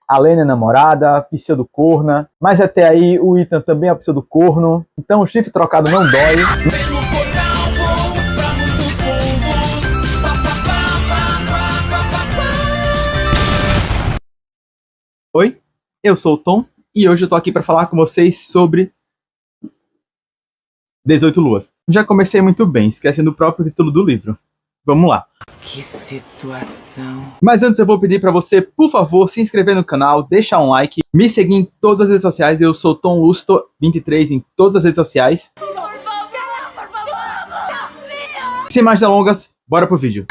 A Lena é namorada, pseudo-corna, mas até aí o Ethan também é pseudo-corno, então o chifre trocado não dói. Oi, eu sou o Tom e hoje eu tô aqui para falar com vocês sobre 18 Luas. Já comecei muito bem, esquecendo o próprio título do livro. Vamos lá. Que situação. Mas antes eu vou pedir para você, por favor, se inscrever no canal, deixar um like, me seguir em todas as redes sociais. Eu sou Tom Lusto23 em todas as redes sociais. Sem mais delongas, bora pro vídeo.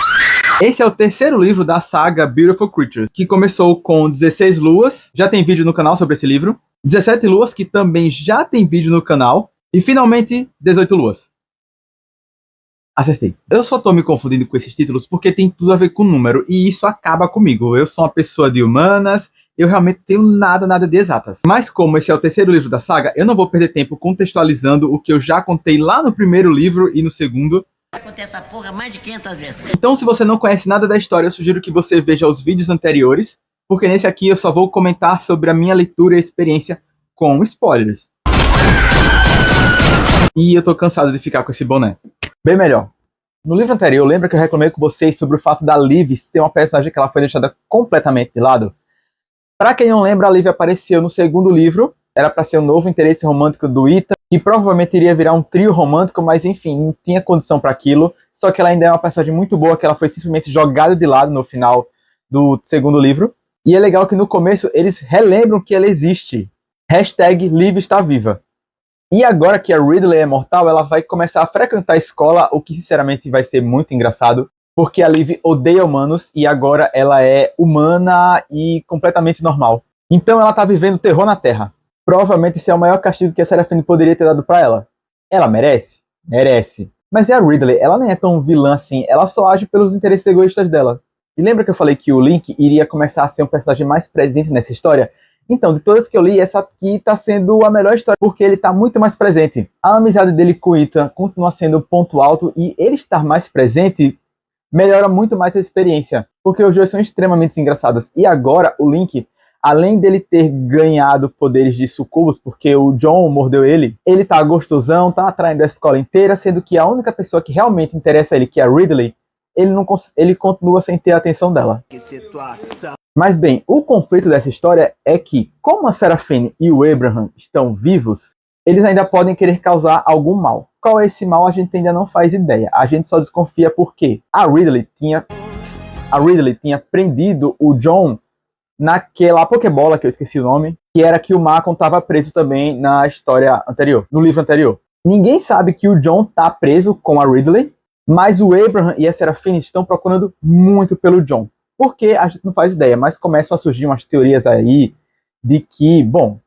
Esse é o terceiro livro da saga Beautiful Creatures, que começou com 16 luas, já tem vídeo no canal sobre esse livro, 17 luas, que também já tem vídeo no canal, e finalmente 18 luas. Acertei. Eu só tô me confundindo com esses títulos porque tem tudo a ver com número, e isso acaba comigo. Eu sou uma pessoa de humanas, eu realmente tenho nada de exatas. Mas como esse é o terceiro livro da saga, eu não vou perder tempo contextualizando o que eu já contei lá no primeiro livro e no segundo. Contei essa porra mais de 500 vezes. Então, se você não conhece nada da história, eu sugiro que você veja os vídeos anteriores, porque nesse aqui eu só vou comentar sobre a minha leitura e experiência com spoilers. E eu tô cansado de ficar com esse boné. Bem melhor. No livro anterior, lembra que eu reclamei com vocês sobre o fato da Liv ser uma personagem que ela foi deixada completamente de lado? Pra quem não lembra, a Liv apareceu no segundo livro, era pra ser o novo interesse romântico do Ethan, que provavelmente iria virar um trio romântico, mas enfim, não tinha condição para aquilo. Só que ela ainda é uma personagem muito boa, que ela foi simplesmente jogada de lado no final do segundo livro. E é legal que no começo eles relembram que ela existe. Hashtag Liv está viva. E agora que a Ridley é mortal, ela vai começar a frequentar a escola, o que sinceramente vai ser muito engraçado, porque a Liv odeia humanos e agora ela é humana e completamente normal. Então ela tá vivendo terror na Terra. Provavelmente esse é o maior castigo que a Seraphine poderia ter dado pra ela. Ela merece? Merece. Mas é a Ridley, ela nem é tão vilã assim, ela só age pelos interesses egoístas dela. E lembra que eu falei que o Link iria começar a ser um personagem mais presente nessa história? Então, de todas que eu li, essa aqui tá sendo a melhor história, porque ele tá muito mais presente. A amizade dele com o Ethan continua sendo o ponto alto, e ele estar mais presente melhora muito mais a experiência, porque os dois são extremamente engraçados. E agora, o Link, além dele ter ganhado poderes de sucubus, porque o John mordeu ele, ele tá gostosão, tá atraindo a escola inteira, sendo que a única pessoa que realmente interessa a ele, que é a Ridley, ele continua sem ter a atenção dela. Que situação. Mas bem, o conflito dessa história é que, como a Seraphine e o Abraham estão vivos, eles ainda podem querer causar algum mal. Qual é esse mal, a gente ainda não faz ideia. A gente só desconfia porque a Ridley tinha prendido o John naquela Pokébola, que eu esqueci o nome, que era que o Malcolm estava preso também na história anterior, no livro anterior. Ninguém sabe que o John tá preso com a Ridley, mas o Abraham e a Seraphine estão procurando muito pelo John. Porque a gente não faz ideia, mas começam a surgir umas teorias aí de que, bom,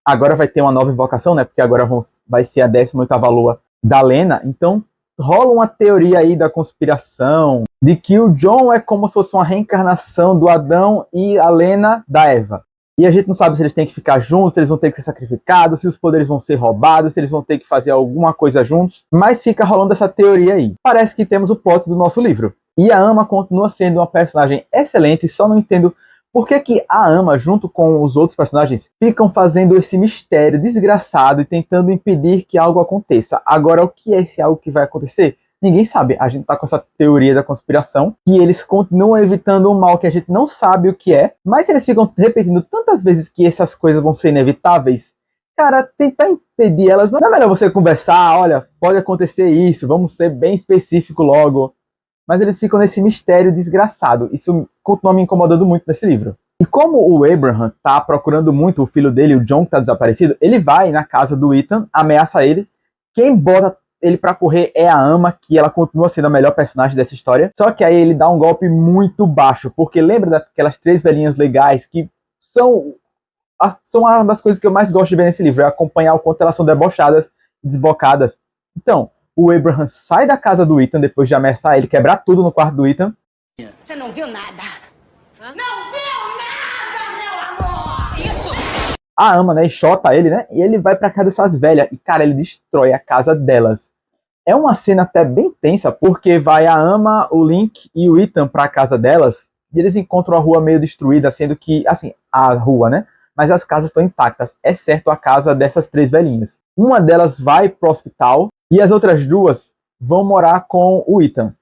agora vai ter uma nova invocação, né? Porque agora vai ser a 18ª lua da Lena, então rola uma teoria aí da conspiração, de que o John é como se fosse uma reencarnação do Adão e a Lena da Eva. E a gente não sabe se eles têm que ficar juntos, se eles vão ter que ser sacrificados, se os poderes vão ser roubados, se eles vão ter que fazer alguma coisa juntos. Mas fica rolando essa teoria aí. Parece que temos o plot do nosso livro. E a Ama continua sendo uma personagem excelente, só não entendo por que a Ama, junto com os outros personagens, ficam fazendo esse mistério desgraçado e tentando impedir que algo aconteça. Agora, o que é esse algo que vai acontecer? Ninguém sabe. A gente tá com essa teoria da conspiração, que eles continuam evitando um mal que a gente não sabe o que é, mas eles ficam repetindo tantas vezes que essas coisas vão ser inevitáveis. Cara, tentar impedir elas, não é melhor você conversar, olha, pode acontecer isso, vamos ser bem específico logo. Mas eles ficam nesse mistério desgraçado. Isso continua me incomodando muito nesse livro. E como o Abraham tá procurando muito o filho dele, o John, que tá desaparecido, ele vai na casa do Ethan, ameaça ele. Quem bota ele pra correr é a Ama, que ela continua sendo a melhor personagem dessa história. Só que aí ele dá um golpe muito baixo, porque lembra daquelas 3 velhinhas legais que são uma das coisas que eu mais gosto de ver nesse livro, é acompanhar o quanto elas são debochadas, desbocadas. Então, o Abraham sai da casa do Ethan depois de ameaçar ele, quebrar tudo no quarto do Ethan. Você não viu nada? Hã? Não viu nada, meu amor! Isso! A Ama, né, enxota ele, né, e ele vai pra casa dessas velhas, e cara, ele destrói a casa delas. É uma cena até bem tensa, porque vai a Ama, o Link e o Ethan pra casa delas, e eles encontram a rua meio destruída, sendo que, assim, a rua, né? Mas as casas estão intactas, exceto a casa dessas 3 velhinhas. Uma delas vai pro hospital e as outras 2 vão morar com o Ethan.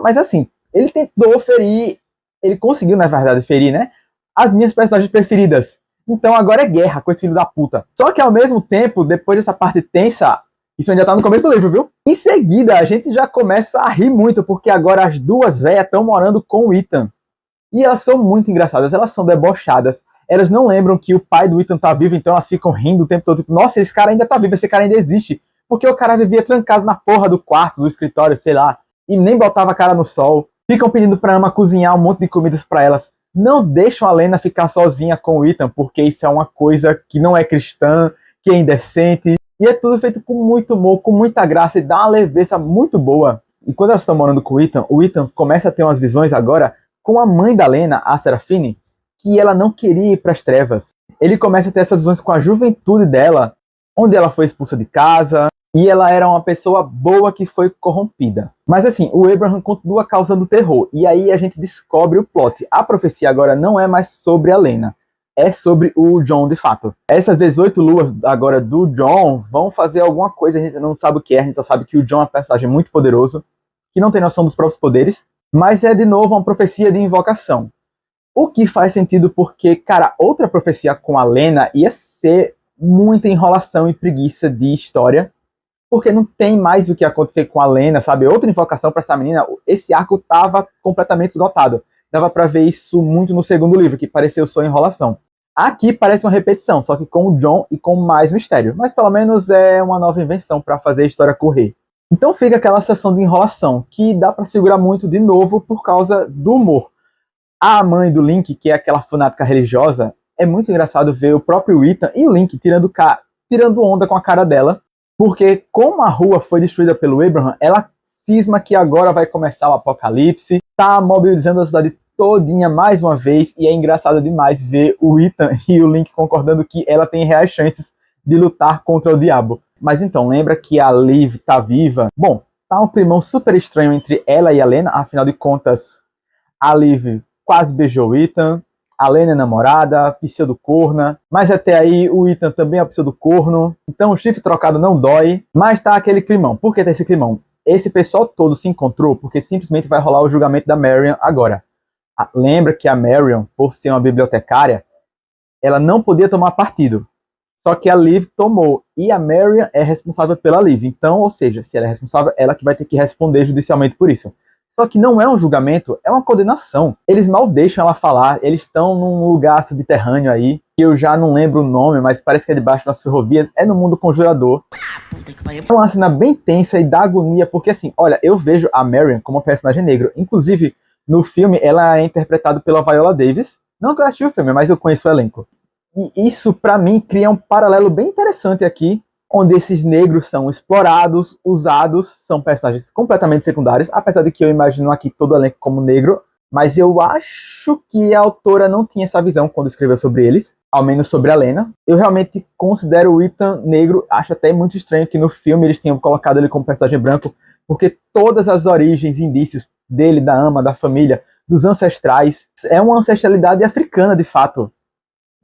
Mas assim, ele tentou ferir, ele conseguiu, na verdade, ferir, né? As minhas personagens preferidas. Então agora é guerra com esse filho da puta. Só que ao mesmo tempo, depois dessa parte tensa, isso ainda tá no começo do livro, viu? Em seguida, a gente já começa a rir muito, porque agora as 2 velhas estão morando com o Ethan. E elas são muito engraçadas, elas são debochadas. Elas não lembram que o pai do Ethan tá vivo, então elas ficam rindo o tempo todo. Tipo, nossa, esse cara ainda tá vivo, esse cara ainda existe. Porque o cara vivia trancado na porra do quarto, do escritório, sei lá, e nem botava a cara no sol. Ficam pedindo pra Emma cozinhar um monte de comidas pra elas. Não deixam a Lena ficar sozinha com o Ethan, porque isso é uma coisa que não é cristã, que é indecente. E é tudo feito com muito humor, com muita graça, e dá uma leveza muito boa. E quando elas estão morando com o Ethan começa a ter umas visões agora com a mãe da Lena, a Serafine, que ela não queria ir para as trevas. Ele começa a ter essas visões com a juventude dela, onde ela foi expulsa de casa, e ela era uma pessoa boa que foi corrompida. Mas assim, o Abraham continua causando terror, e aí a gente descobre o plot. A profecia agora não é mais sobre a Lena, é sobre o John de fato. Essas 18 luas agora do John vão fazer alguma coisa, a gente não sabe o que é, a gente só sabe que o John é um personagem muito poderoso, que não tem noção dos próprios poderes, mas é de novo uma profecia de invocação. O que faz sentido porque, cara, outra profecia com a Lena ia ser muita enrolação e preguiça de história, porque não tem mais o que acontecer com a Lena, sabe? Outra invocação para essa menina, esse arco tava completamente esgotado. Dava para ver isso muito no segundo livro, que pareceu só enrolação. Aqui parece uma repetição, só que com o John e com mais mistério. Mas pelo menos é uma nova invenção para fazer a história correr. Então fica aquela sessão de enrolação, que dá para segurar muito de novo por causa do humor. A mãe do Link, que é aquela fanática religiosa, é muito engraçado ver o próprio Ethan e o Link tirando onda com a cara dela, porque como a rua foi destruída pelo Abraham, ela cisma que agora vai começar o apocalipse, tá mobilizando a cidade todinha mais uma vez, e é engraçado demais ver o Ethan e o Link concordando que ela tem reais chances de lutar contra o diabo. Mas então, lembra que a Liv tá viva? Bom, tá um climão super estranho entre ela e a Lena, afinal de contas, a Liv quase beijou o Ethan, a Lena é namorada, pseudo-corna, mas até aí o Ethan também é pseudo-corno, então o chifre trocado não dói, mas tá aquele climão. Por que tá esse climão? Esse pessoal todo se encontrou porque simplesmente vai rolar o julgamento da Marion agora. Lembra que a Marion, por ser uma bibliotecária, ela não podia tomar partido. Só que a Liv tomou, e a Marion é responsável pela Liv. Então, ou seja, se ela é responsável, ela que vai ter que responder judicialmente por isso. Só que não é um julgamento, é uma condenação. Eles mal deixam ela falar, eles estão num lugar subterrâneo aí, que eu já não lembro o nome, mas parece que é debaixo das ferrovias, é no mundo conjurador. É uma cena bem tensa e dá agonia, porque assim, olha, eu vejo a Marion como um personagem negro. Inclusive, no filme, ela é interpretada pela Viola Davis. Não que eu assisti o filme, mas eu conheço o elenco. E isso, pra mim, cria um paralelo bem interessante aqui, onde esses negros são explorados, usados, são personagens completamente secundários, apesar de que eu imagino aqui todo o elenco como negro, mas eu acho que a autora não tinha essa visão quando escreveu sobre eles, ao menos sobre a Lena. Eu realmente considero o Ethan negro, acho até muito estranho que no filme eles tenham colocado ele como personagem branco, porque todas as origens e indícios dele, da ama, da família, dos ancestrais, é uma ancestralidade africana de fato.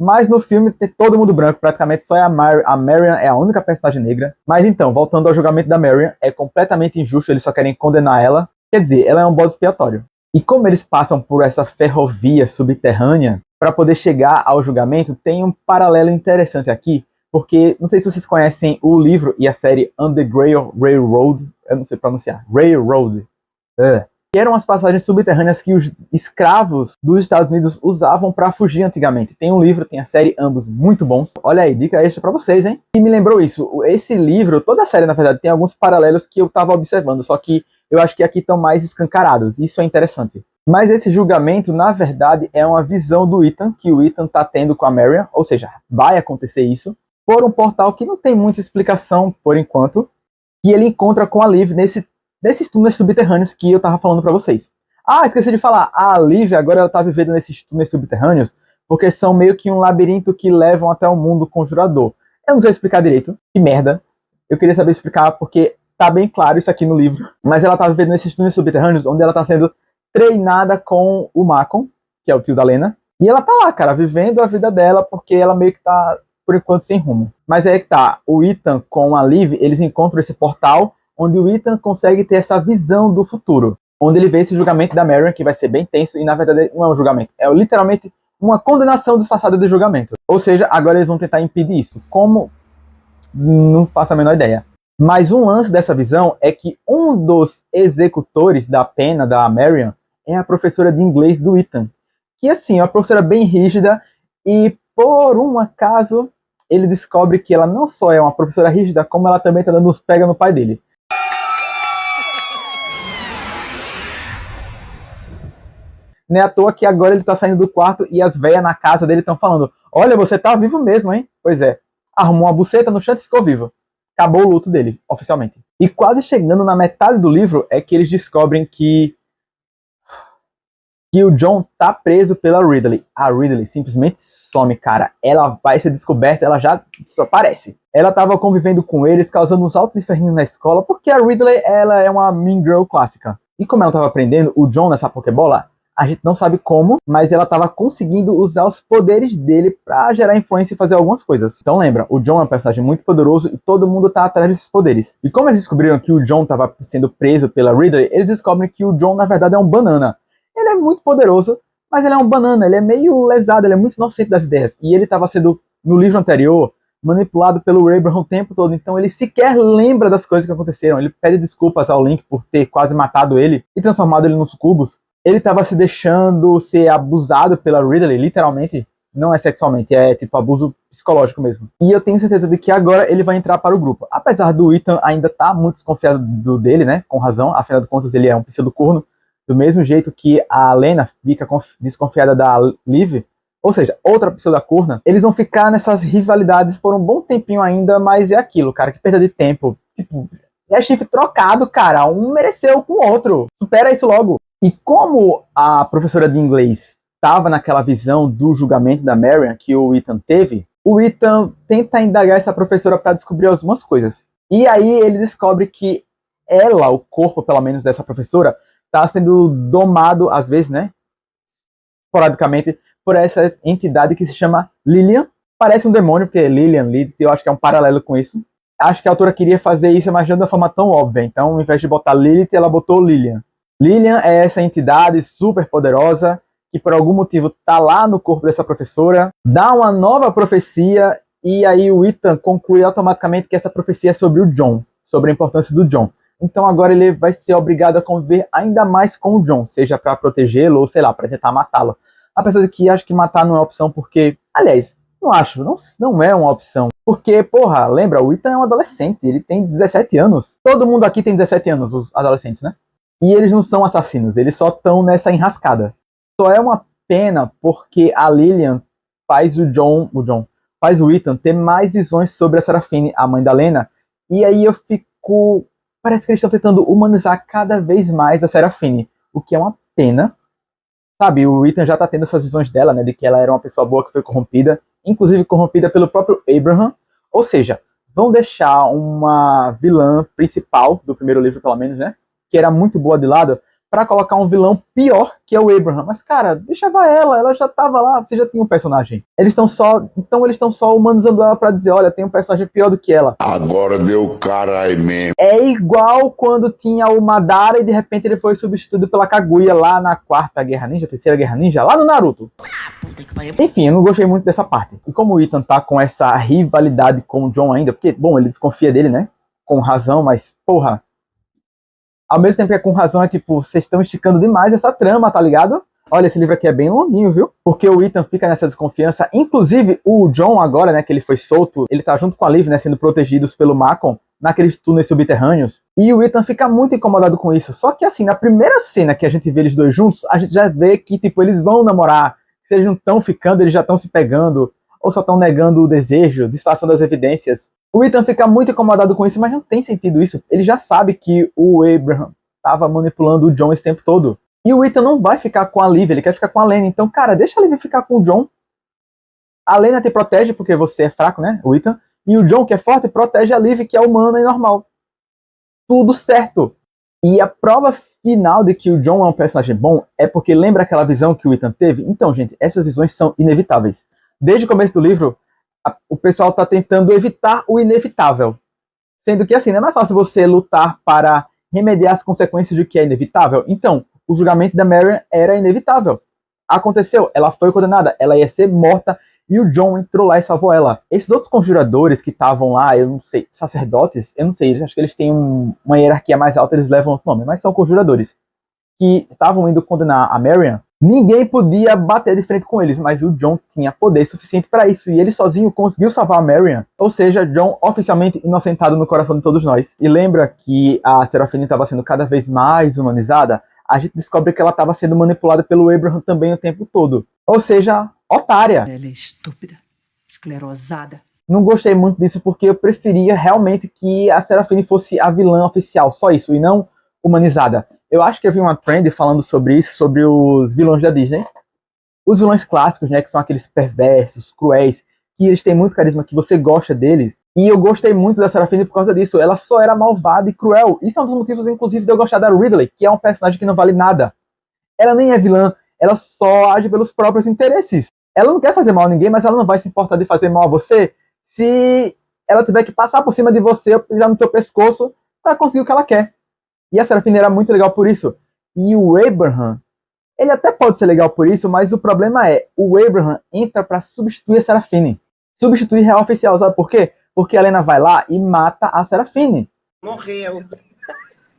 Mas no filme tem todo mundo branco, praticamente só é a Marion é a única personagem negra. Mas então, voltando ao julgamento da Marion, é completamente injusto, eles só querem condenar ela. Quer dizer, ela é um bode expiatório. E como eles passam por essa ferrovia subterrânea, para poder chegar ao julgamento, tem um paralelo interessante aqui, porque não sei se vocês conhecem o livro e a série Underground Railroad, eu não sei pronunciar, Railroad. Que eram as passagens subterrâneas que os escravos dos Estados Unidos usavam para fugir antigamente. Tem um livro, tem a série, ambos muito bons. Olha aí, dica extra para vocês, hein? E me lembrou isso, esse livro, toda a série, na verdade, tem alguns paralelos que eu estava observando, só que eu acho que aqui estão mais escancarados. Isso é interessante. Mas esse julgamento, na verdade, é uma visão do Ethan, que o Ethan tá tendo com a Marion, ou seja, vai acontecer isso, por um portal que não tem muita explicação, por enquanto, que ele encontra com a Liv nesses túneis subterrâneos que eu tava falando pra vocês. Ah, esqueci de falar, a Liv agora ela tá vivendo nesses túneis subterrâneos porque são meio que um labirinto que levam até o mundo conjurador. Eu não sei explicar direito, que merda. Eu queria saber explicar porque tá bem claro isso aqui no livro. Mas ela tá vivendo nesses túneis subterrâneos onde ela tá sendo treinada com o Macon, que é o tio da Lena. E ela tá lá, cara, vivendo a vida dela, porque ela meio que tá, por enquanto, sem rumo. Mas aí é que tá, o Ethan com a Liv, eles encontram esse portal, onde o Ethan consegue ter essa visão do futuro. Onde ele vê esse julgamento da Marion, que vai ser bem tenso, e na verdade não é um julgamento, é literalmente uma condenação disfarçada de julgamento. Ou seja, agora eles vão tentar impedir isso. Como? Não faço a menor ideia. Mas um lance dessa visão é que um dos executores da pena da Marion é a professora de inglês do Ethan. Que assim, é uma professora bem rígida e por um acaso ele descobre que ela não só é uma professora rígida, como ela também tá dando uns pega no pai dele. Não é à toa que agora ele tá saindo do quarto e as velhas na casa dele estão falando: olha, você tá vivo mesmo, hein? Pois é. Arrumou uma buceta no chão e ficou vivo. Acabou o luto dele, oficialmente. E quase chegando na metade do livro é que eles descobrem que o John tá preso pela Ridley. A Ridley simplesmente some, cara. Ela vai ser descoberta, ela já desaparece. Ela tava convivendo com eles, causando uns altos inferninhos na escola, porque a Ridley, ela é uma mean girl clássica. E como ela tava aprendendo o John nessa Pokébola, a gente não sabe como, mas ela tava conseguindo usar os poderes dele pra gerar influência e fazer algumas coisas. Então lembra, o John é um personagem muito poderoso e todo mundo tá atrás desses poderes. E como eles descobriram que o John tava sendo preso pela Ridley, eles descobrem que o John, na verdade, é um banana. Ele é muito poderoso, mas ele é um banana, ele é meio lesado, ele é muito inocente das ideias. E ele estava sendo, no livro anterior, manipulado pelo Abraham o tempo todo, então ele sequer lembra das coisas que aconteceram. Ele pede desculpas ao Link por ter quase matado ele e transformado ele nos cubos. Ele estava se deixando ser abusado pela Ridley, literalmente. Não é sexualmente, é tipo abuso psicológico mesmo. E eu tenho certeza de que agora ele vai entrar para o grupo. Apesar do Ethan ainda estar muito desconfiado dele, né? Com razão, afinal de contas ele é um pseudo-corno. Do mesmo jeito que a Lena fica desconfiada da Liv, ou seja, outra pessoa da corna, eles vão ficar nessas rivalidades por um bom tempinho ainda, mas é aquilo, cara, que perda de tempo. Tipo, é chifre trocado, cara, um mereceu com o outro. Supera isso logo. E como a professora de inglês estava naquela visão do julgamento da Marion que o Ethan teve, o Ethan tenta indagar essa professora para descobrir algumas coisas. E aí ele descobre que ela, o corpo pelo menos dessa professora, está sendo domado, às vezes, né, esporadicamente, por essa entidade que se chama Lillian. Parece um demônio, porque Lillian, Lilith, eu acho que é um paralelo com isso. Acho que a autora queria fazer isso, mas não de uma forma tão óbvia. Então, ao invés de botar Lilith, ela botou Lillian. Lillian é essa entidade super poderosa, que por algum motivo tá lá no corpo dessa professora, dá uma nova profecia, e aí o Ethan conclui automaticamente que essa profecia é sobre o John, sobre a importância do John. Então agora ele vai ser obrigado a conviver ainda mais com o John, seja para protegê-lo ou, sei lá, para tentar matá-lo. Apesar de que acho que matar não é opção, porque... Aliás, não acho, não é uma opção. Porque, porra, lembra, o Ethan é um adolescente, ele tem 17 anos. Todo mundo aqui tem 17 anos, os adolescentes, né? E eles não são assassinos, eles só estão nessa enrascada. Só é uma pena porque a Lillian faz faz o Ethan ter mais visões sobre a Serafine, a mãe da Lena, e aí eu fico... Parece que eles estão tentando humanizar cada vez mais a Serafine, o que é uma pena. Sabe, o Ethan já tá tendo essas visões dela, né, de que ela era uma pessoa boa que foi corrompida, inclusive corrompida pelo próprio Abraham. Ou seja, vão deixar uma vilã principal, do primeiro livro pelo menos, né, que era muito boa de lado, pra colocar um vilão pior que é o Abraham. Mas, cara, deixava ela já tava lá, você já tinha um personagem. Então eles estão só humanizando ela pra dizer, olha, tem um personagem pior do que ela. Agora deu cara aí mesmo. É igual quando tinha o Madara e de repente ele foi substituído pela Kaguya lá na Terceira Guerra Ninja, lá no Naruto. Enfim, eu não gostei muito dessa parte. E como o Ethan tá com essa rivalidade com o John ainda, porque, bom, ele desconfia dele, né? Com razão, mas, porra, ao mesmo tempo que é com razão, é tipo, vocês estão esticando demais essa trama, tá ligado? Olha, esse livro aqui é bem longuinho, viu? Porque o Ethan fica nessa desconfiança. Inclusive, o John agora, né, que ele foi solto, ele tá junto com a Liv, né, sendo protegidos pelo Macon, naqueles túneis subterrâneos. E o Ethan fica muito incomodado com isso. Só que, assim, na primeira cena que a gente vê eles dois juntos, a gente já vê que, tipo, eles vão namorar. Se eles não estão ficando, eles já estão se pegando. Ou só estão negando o desejo, disfarçando as evidências. O Ethan fica muito incomodado com isso, mas não tem sentido isso. Ele já sabe que o Abraham estava manipulando o John esse tempo todo. E o Ethan não vai ficar com a Liv, ele quer ficar com a Lena. Então, cara, deixa a Liv ficar com o John. A Lena te protege porque você é fraco, né, o Ethan. E o John, que é forte, protege a Liv, que é humana e normal. Tudo certo. E a prova final de que o John é um personagem bom é porque lembra aquela visão que o Ethan teve? Então, gente, essas visões são inevitáveis. Desde o começo do livro, o pessoal está tentando evitar o inevitável. Sendo que, assim, não é mais fácil você lutar para remediar as consequências de que é inevitável. Então, o julgamento da Marion era inevitável. Aconteceu, ela foi condenada, ela ia ser morta, e o John entrou lá e salvou ela. Esses outros conjuradores que estavam lá, eu não sei, sacerdotes, eu não sei, acho que eles têm uma hierarquia mais alta, eles levam outro nome, mas são conjuradores, que estavam indo condenar a Marion. Ninguém podia bater de frente com eles, mas o John tinha poder suficiente para isso, e ele sozinho conseguiu salvar a Marion. Ou seja, John oficialmente inocentado no coração de todos nós. E lembra que a Serafine estava sendo cada vez mais humanizada? A gente descobre que ela estava sendo manipulada pelo Abraham também o tempo todo. Ou seja, otária. Ela é estúpida, esclerosada. Não gostei muito disso porque eu preferia realmente que a Serafine fosse a vilã oficial, só isso, e não humanizada. Eu acho que eu vi uma trend falando sobre isso, sobre os vilões da Disney. Os vilões clássicos, né, que são aqueles perversos, cruéis, que eles têm muito carisma, que você gosta deles. E eu gostei muito da Serafine por causa disso. Ela só era malvada e cruel. Isso é um dos motivos, inclusive, de eu gostar da Ridley, que é um personagem que não vale nada. Ela nem é vilã, ela só age pelos próprios interesses. Ela não quer fazer mal a ninguém, mas ela não vai se importar de fazer mal a você se ela tiver que passar por cima de você ou pisar no seu pescoço para conseguir o que ela quer. E a Serafine era muito legal por isso. E o Abraham, ele até pode ser legal por isso, mas o problema é, o Abraham entra para substituir a Serafine. Substituir real oficial, sabe por quê? Porque a Lena vai lá e mata a Serafine. Morreu.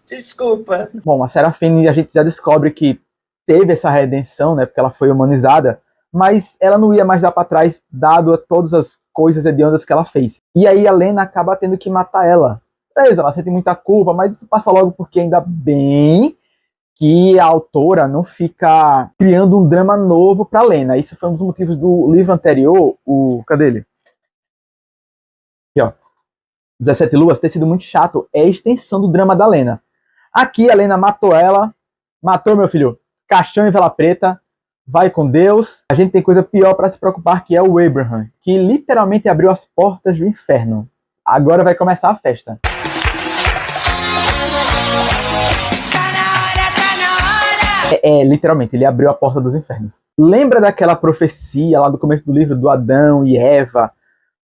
Desculpa. Bom, a Serafine a gente já descobre que teve essa redenção, né, porque ela foi humanizada, mas ela não ia mais dar para trás, dado a todas as coisas hediondas que ela fez. E aí a Lena acaba tendo que matar ela. Beleza, ela sente muita culpa, mas isso passa logo porque ainda bem que a autora não fica criando um drama novo para Lena. Isso foi um dos motivos do livro anterior, cadê ele? Aqui, ó. 17 Luas, ter sido muito chato. É a extensão do drama da Lena. Aqui a Lena matou ela. Matou, meu filho. Caixão e vela preta. Vai com Deus. A gente tem coisa pior para se preocupar, que é o Abraham, que literalmente abriu as portas do inferno. Agora vai começar a festa. Literalmente, ele abriu a porta dos infernos. Lembra daquela profecia lá do começo do livro do Adão e Eva?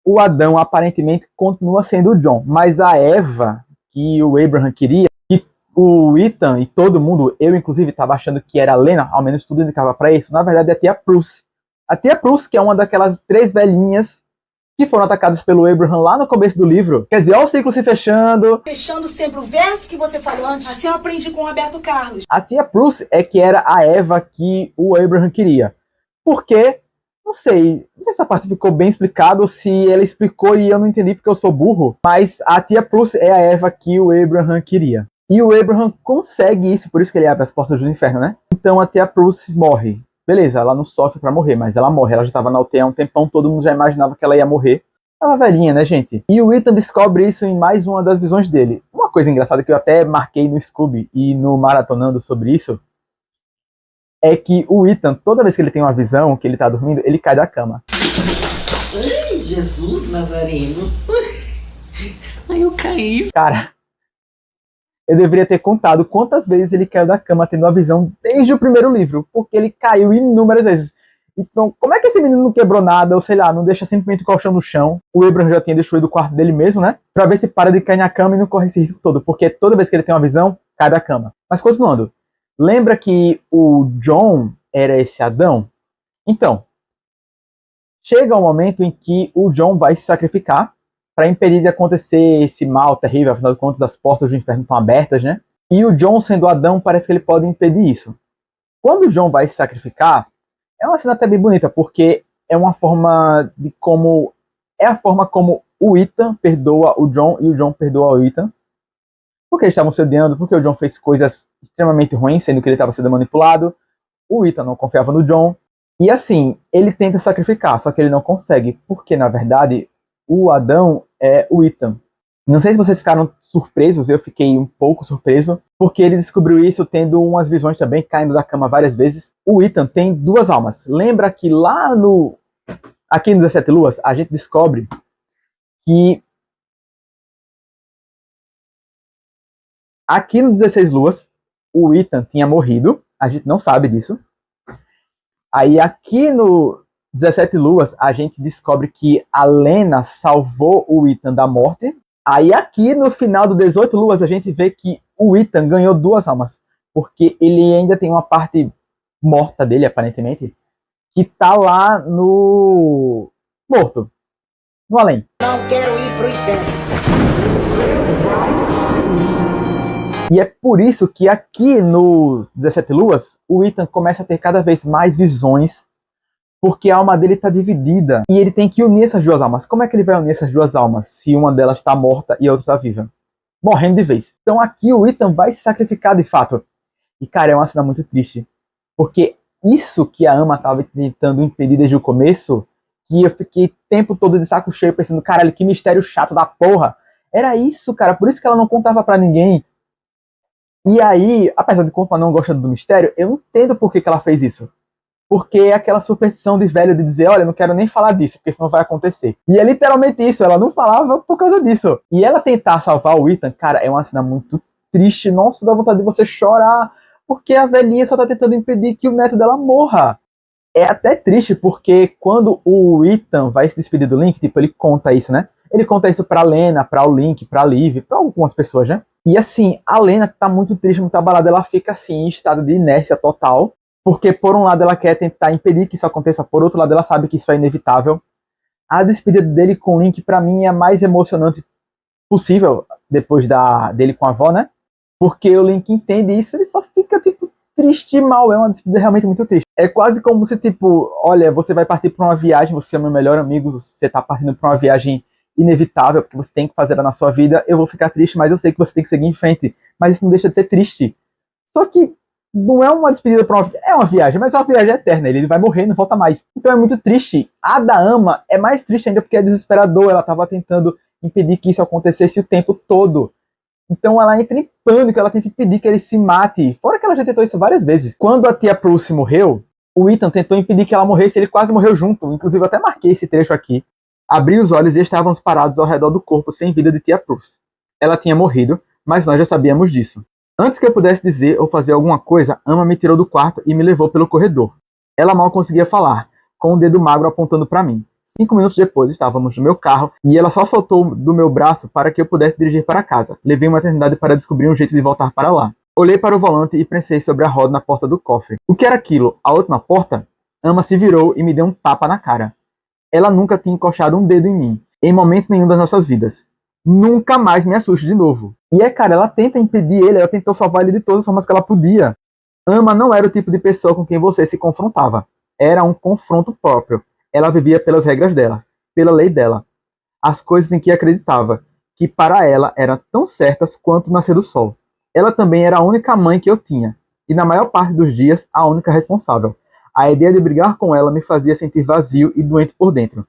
O Adão aparentemente continua sendo o John, mas a Eva, que o Abraham queria, que o Ethan e todo mundo, eu inclusive estava achando que era a Lena, ao menos tudo indicava para isso, na verdade é a tia Pruss. A tia Pruss, que é uma daquelas 3 velhinhas que foram atacadas pelo Abraham lá no começo do livro. Quer dizer, olha o ciclo se fechando. Fechando sempre o verso que você falou antes. Assim eu aprendi com o Roberto Carlos. A tia Pruss é que era a Eva que o Abraham queria. Por quê? Não sei se essa parte ficou bem explicada ou se ela explicou e eu não entendi porque eu sou burro. Mas a tia Pruss é a Eva que o Abraham queria. E o Abraham consegue isso, por isso que ele abre as portas do inferno, né? Então a tia Pruss morre. Beleza, ela não sofre pra morrer, mas ela morre. Ela já estava na UTI há um tempão, todo mundo já imaginava que ela ia morrer. Ela velhinha, né, gente? E o Ethan descobre isso em mais uma das visões dele. Uma coisa engraçada que eu até marquei no Scooby e no Maratonando sobre isso é que o Ethan, toda vez que ele tem uma visão, que ele tá dormindo, ele cai da cama. Ai, Jesus Nazareno. Ai, eu caí. Cara, eu deveria ter contado quantas vezes ele caiu da cama tendo uma visão desde o primeiro livro, porque ele caiu inúmeras vezes. Então, como é que esse menino não quebrou nada, ou sei lá, não deixa simplesmente o colchão no chão? O Abraham já tinha destruído o quarto dele mesmo, né? Pra ver se para de cair na cama e não corre esse risco todo, porque toda vez que ele tem uma visão, cai da cama. Mas continuando, lembra que o John era esse Adão? Então, chega um momento em que o John vai se sacrificar para impedir de acontecer esse mal terrível, afinal de contas as portas do inferno estão abertas, né? E o John, sendo Adão, parece que ele pode impedir isso. Quando o John vai se sacrificar, é uma cena até bem bonita, porque é uma forma de como... É a forma como o Ethan perdoa o John e o John perdoa o Ethan. Porque eles estavam se odiando, porque o John fez coisas extremamente ruins, sendo que ele estava sendo manipulado. O Ethan não confiava no John. E assim, ele tenta sacrificar, só que ele não consegue, porque na verdade o Adão é o Ethan. Não sei se vocês ficaram surpresos, eu fiquei um pouco surpreso, porque ele descobriu isso tendo umas visões também, caindo da cama várias vezes. O Ethan tem 2 almas. Lembra que lá no... Aqui no 17 Luas, a gente descobre que Aqui no 16 Luas, o Ethan tinha morrido. A gente não sabe disso. Aí aqui no 17 Luas, a gente descobre que a Lena salvou o Ethan da morte. Aí aqui no final do 18 Luas, a gente vê que o Ethan ganhou 2 almas. Porque ele ainda tem uma parte morta dele, aparentemente, que tá lá no... morto. No além. Não quero ir pro inferno. E é por isso que aqui no 17 Luas, o Ethan começa a ter cada vez mais visões, porque a alma dele está dividida. E ele tem que unir essas 2 almas. Como é que ele vai unir essas 2 almas, se uma delas está morta e a outra está viva? Morrendo de vez. Então aqui o Ethan vai se sacrificar de fato. E cara, é uma cena muito triste. Porque isso que a Ama estava tentando impedir desde o começo, que eu fiquei o tempo todo de saco cheio pensando, caralho, que mistério chato da porra. Era isso, cara. Por isso que ela não contava pra ninguém. E aí, apesar de contar não gostando do mistério, eu entendo por que ela fez isso. Porque é aquela superstição de velho de dizer, olha, eu não quero nem falar disso, porque senão vai acontecer. E é literalmente isso, ela não falava por causa disso. E ela tentar salvar o Ethan, cara, é uma cena muito triste. Nossa, dá vontade de você chorar, porque a velhinha só tá tentando impedir que o neto dela morra. É até triste, porque quando o Ethan vai se despedir do Link, tipo, ele conta isso, né? Ele conta isso pra Lena, pra o Link, pra Liv, pra algumas pessoas, né? E assim, a Lena tá muito triste, muito abalada, ela fica assim, em estado de inércia total, porque por um lado ela quer tentar impedir que isso aconteça, por outro lado ela sabe que isso é inevitável. A despedida dele com o Link, pra mim, é a mais emocionante possível, depois dele com a avó, né? Porque o Link entende isso, ele só fica, tipo, triste e mal. É uma despedida realmente muito triste. É quase como se, tipo, olha, você vai partir pra uma viagem, você é meu melhor amigo, você tá partindo pra uma viagem inevitável, porque você tem que fazer ela na sua vida, eu vou ficar triste, mas eu sei que você tem que seguir em frente. Mas isso não deixa de ser triste. Só que não é uma despedida pra uma... É uma viagem, mas é uma viagem eterna. Ele vai morrer e não volta mais. Então é muito triste. A da Ama é mais triste ainda porque é desesperador. Ela tava tentando impedir que isso acontecesse o tempo todo. Então ela entra em pânico, ela tenta impedir que ele se mate. Fora que ela já tentou isso várias vezes. Quando a tia Prucy morreu, o Ethan tentou impedir que ela morresse, ele quase morreu junto. Inclusive eu até marquei esse trecho aqui. Abri os olhos e estávamos parados ao redor do corpo sem vida de tia Prucy. Ela tinha morrido, mas nós já sabíamos disso. Antes que eu pudesse dizer ou fazer alguma coisa, Ama me tirou do quarto e me levou pelo corredor. Ela mal conseguia falar, com o dedo magro apontando para mim. 5 minutos depois, estávamos no meu carro e ela só soltou do meu braço para que eu pudesse dirigir para casa. Levei uma eternidade para descobrir um jeito de voltar para lá. Olhei para o volante e pensei sobre a roda na porta do cofre. O que era aquilo? A última porta? Ama se virou e me deu um tapa na cara. Ela nunca tinha encostado um dedo em mim, em momento nenhum das nossas vidas. Nunca mais me assuste de novo. E cara, ela tenta impedir ele, ela tentou salvar ele de todas as formas que ela podia. Ama não era o tipo de pessoa com quem você se confrontava. Era um confronto próprio. Ela vivia pelas regras dela, pela lei dela. As coisas em que acreditava, que para ela eram tão certas quanto o nascer do sol. Ela também era a única mãe que eu tinha, e na maior parte dos dias, a única responsável. A ideia de brigar com ela me fazia sentir vazio e doente por dentro.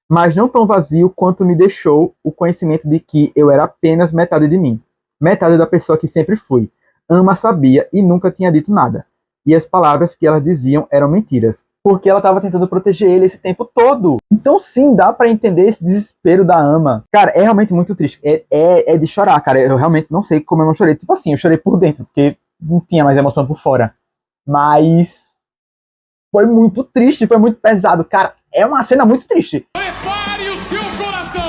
Mas não tão vazio quanto me deixou o conhecimento de que eu era apenas metade de mim. Metade da pessoa que sempre fui. Ama sabia e nunca tinha dito nada. E as palavras que elas diziam eram mentiras. Porque ela estava tentando proteger ele esse tempo todo. Então sim, dá pra entender esse desespero da Ama. Cara, é realmente muito triste. É de chorar, cara. Eu realmente não sei como eu não chorei. Tipo assim, eu chorei por dentro, porque não tinha mais emoção por fora. Mas foi muito triste, foi muito pesado. Cara, é uma cena muito triste. Prepare o seu coração!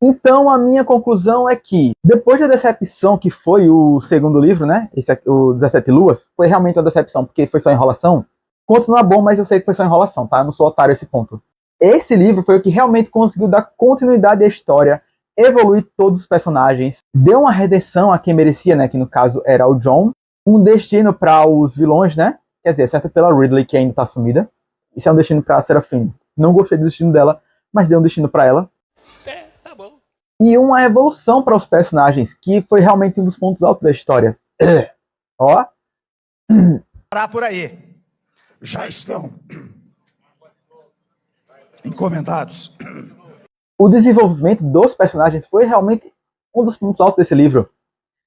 Então a minha conclusão é que, depois da decepção que foi o segundo livro, né? Esse aqui, o 17 Luas, foi realmente uma decepção, porque foi só enrolação. Continua bom, mas eu sei que foi só enrolação, tá? Eu não sou otário a esse ponto. Esse livro foi o que realmente conseguiu dar continuidade à história, evoluir todos os personagens, deu uma redenção a quem merecia, né? Que no caso era o John, um destino para os vilões, né? Quer dizer, exceto pela Ridley, que ainda tá sumida. Isso é um destino pra Seraphine. Não gostei do destino dela, mas deu um destino pra ela. Tá bom. E uma evolução para os personagens, que foi realmente um dos pontos altos da história. Ó. Parar por aí. Já estão encomendados. O desenvolvimento dos personagens foi realmente um dos pontos altos desse livro.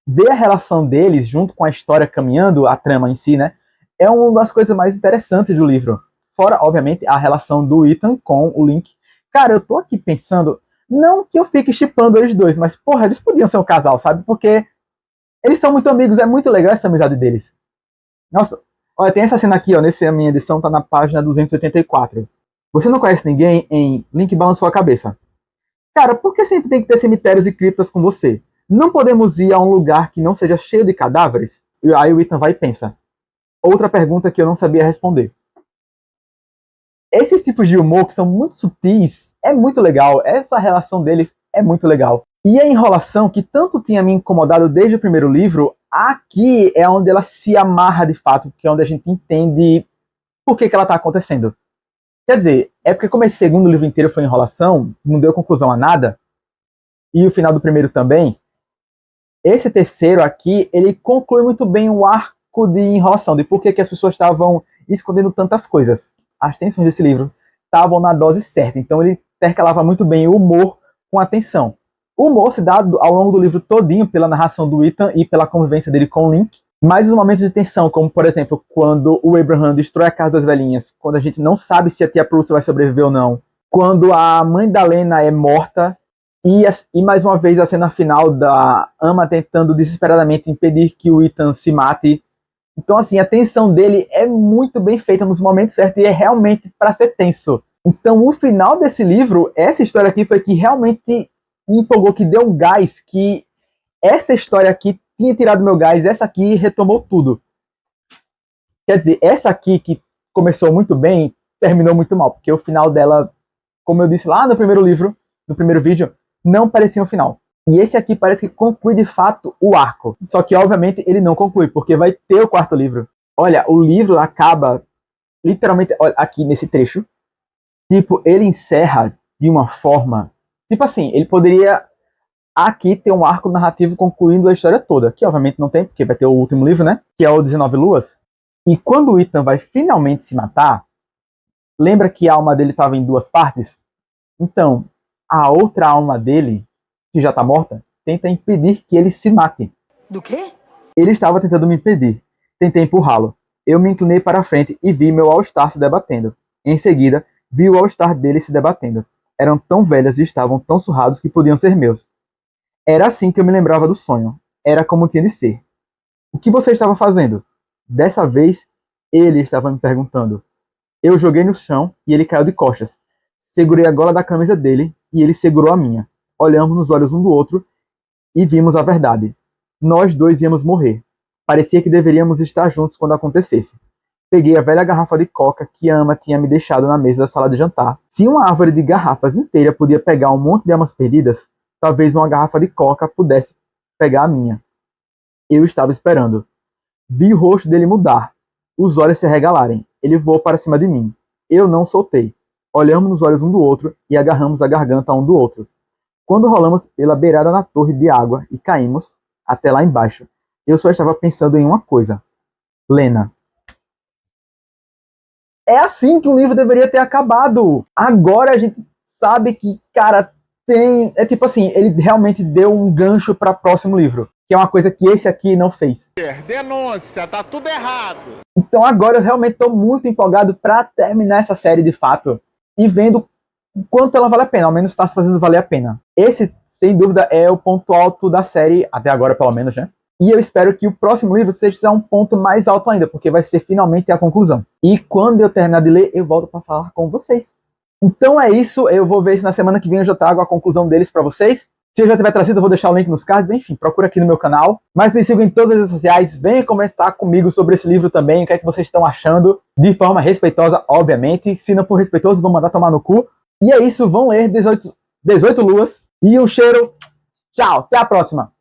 Ver a relação deles junto com a história caminhando, a trama em si, né? É uma das coisas mais interessantes do livro. Fora, obviamente, a relação do Ethan com o Link. Cara, eu tô aqui pensando, não que eu fique shippando eles dois, mas, porra, eles podiam ser um casal, sabe? Porque Eles são muito amigos, é muito legal essa amizade deles. Nossa, olha, tem essa cena aqui, ó, nessa minha edição, tá na página 284. Você não conhece ninguém em Link balançou a cabeça. Cara, por que sempre tem que ter cemitérios e criptas com você? Não podemos ir a um lugar que não seja cheio de cadáveres? E aí o Ethan vai e pensa. Outra pergunta que eu não sabia responder. Esses tipos de humor que são muito sutis, é muito legal. Essa relação deles é muito legal. E a enrolação que tanto tinha me incomodado desde o primeiro livro, aqui é onde ela se amarra de fato, que é onde a gente entende por que ela está acontecendo. Quer dizer, é porque como esse segundo livro inteiro foi enrolação, não deu conclusão a nada, e o final do primeiro também, esse terceiro aqui, ele conclui muito bem o arco de enrolação, de por que as pessoas estavam escondendo tantas coisas. As tensões desse livro estavam na dose certa, então ele intercalava muito bem o humor com a tensão. O humor se dá ao longo do livro todinho pela narração do Ethan e pela convivência dele com o Link, mas os momentos de tensão, como por exemplo, quando o Abraham destrói a casa das velhinhas, quando a gente não sabe se a tia Prússia vai sobreviver ou não, quando a mãe da Lena é morta, e mais uma vez a cena final da Amma tentando desesperadamente impedir que o Ethan se mate. Então, assim, a tensão dele é muito bem feita nos momentos certos e é realmente para ser tenso. Então, o final desse livro, essa história aqui foi que realmente me empolgou, que deu um gás, que essa história aqui tinha tirado meu gás, essa aqui retomou tudo. Quer dizer, essa aqui que começou muito bem, terminou muito mal, porque o final dela, como eu disse lá no primeiro livro, no primeiro vídeo, não parecia um final. E esse aqui parece que conclui de fato o arco. Só que, obviamente, ele não conclui, porque vai ter o quarto livro. Olha, o livro acaba, literalmente, olha, aqui nesse trecho. Tipo, ele encerra de uma forma... Tipo assim, ele poderia aqui ter um arco narrativo concluindo a história toda. Que, obviamente, não tem, porque vai ter o último livro, né? Que é o 19 Luas. E quando o Ethan vai finalmente se matar, lembra que a alma dele estava em duas partes? Então, a outra alma dele, que já tá morta, tenta impedir que ele se mate. Do quê? Ele estava tentando me impedir. Tentei empurrá-lo. Eu me inclinei para a frente e vi meu All-Star se debatendo. Em seguida, vi o All-Star dele se debatendo. Eram tão velhas e estavam tão surrados que podiam ser meus. Era assim que eu me lembrava do sonho. Era como tinha de ser. O que você estava fazendo? Dessa vez, ele estava me perguntando. Eu joguei no chão e ele caiu de costas. Segurei a gola da camisa dele e ele segurou a minha. Olhamos nos olhos um do outro e vimos a verdade. Nós dois íamos morrer. Parecia que deveríamos estar juntos quando acontecesse. Peguei a velha garrafa de coca que a Amma tinha me deixado na mesa da sala de jantar. Se uma árvore de garrafas inteira podia pegar um monte de almas perdidas, talvez uma garrafa de coca pudesse pegar a minha. Eu estava esperando. Vi o rosto dele mudar, os olhos se arregalarem. Ele voou para cima de mim. Eu não soltei. Olhamos nos olhos um do outro e agarramos a garganta um do outro. Quando rolamos pela beirada da torre de água e caímos até lá embaixo, eu só estava pensando em uma coisa. Lena. É assim que o livro deveria ter acabado. Agora a gente sabe que, cara, tem... É tipo assim, ele realmente deu um gancho para o próximo livro. Que é uma coisa que esse aqui não fez. Denúncia, tá tudo errado. Então agora eu realmente estou muito empolgado para terminar essa série de fato. E vendo o quanto ela vale a pena. Ao menos está se fazendo valer a pena. Esse, sem dúvida, é o ponto alto da série. Até agora, pelo menos, né? E eu espero que o próximo livro seja um ponto mais alto ainda. Porque vai ser finalmente a conclusão. E quando eu terminar de ler, eu volto para falar com vocês. Então é isso. Eu vou ver se na semana que vem eu já trago a conclusão deles para vocês. Se eu já tiver trazido, eu vou deixar o link nos cards. Enfim, procura aqui no meu canal. Mas me sigam em todas as redes sociais. Venham comentar comigo sobre esse livro também. O que é que vocês estão achando. De forma respeitosa, obviamente. Se não for respeitoso, vou mandar tomar no cu. E é isso. Vão ler 18 Luas. E um cheiro. Tchau. Até a próxima.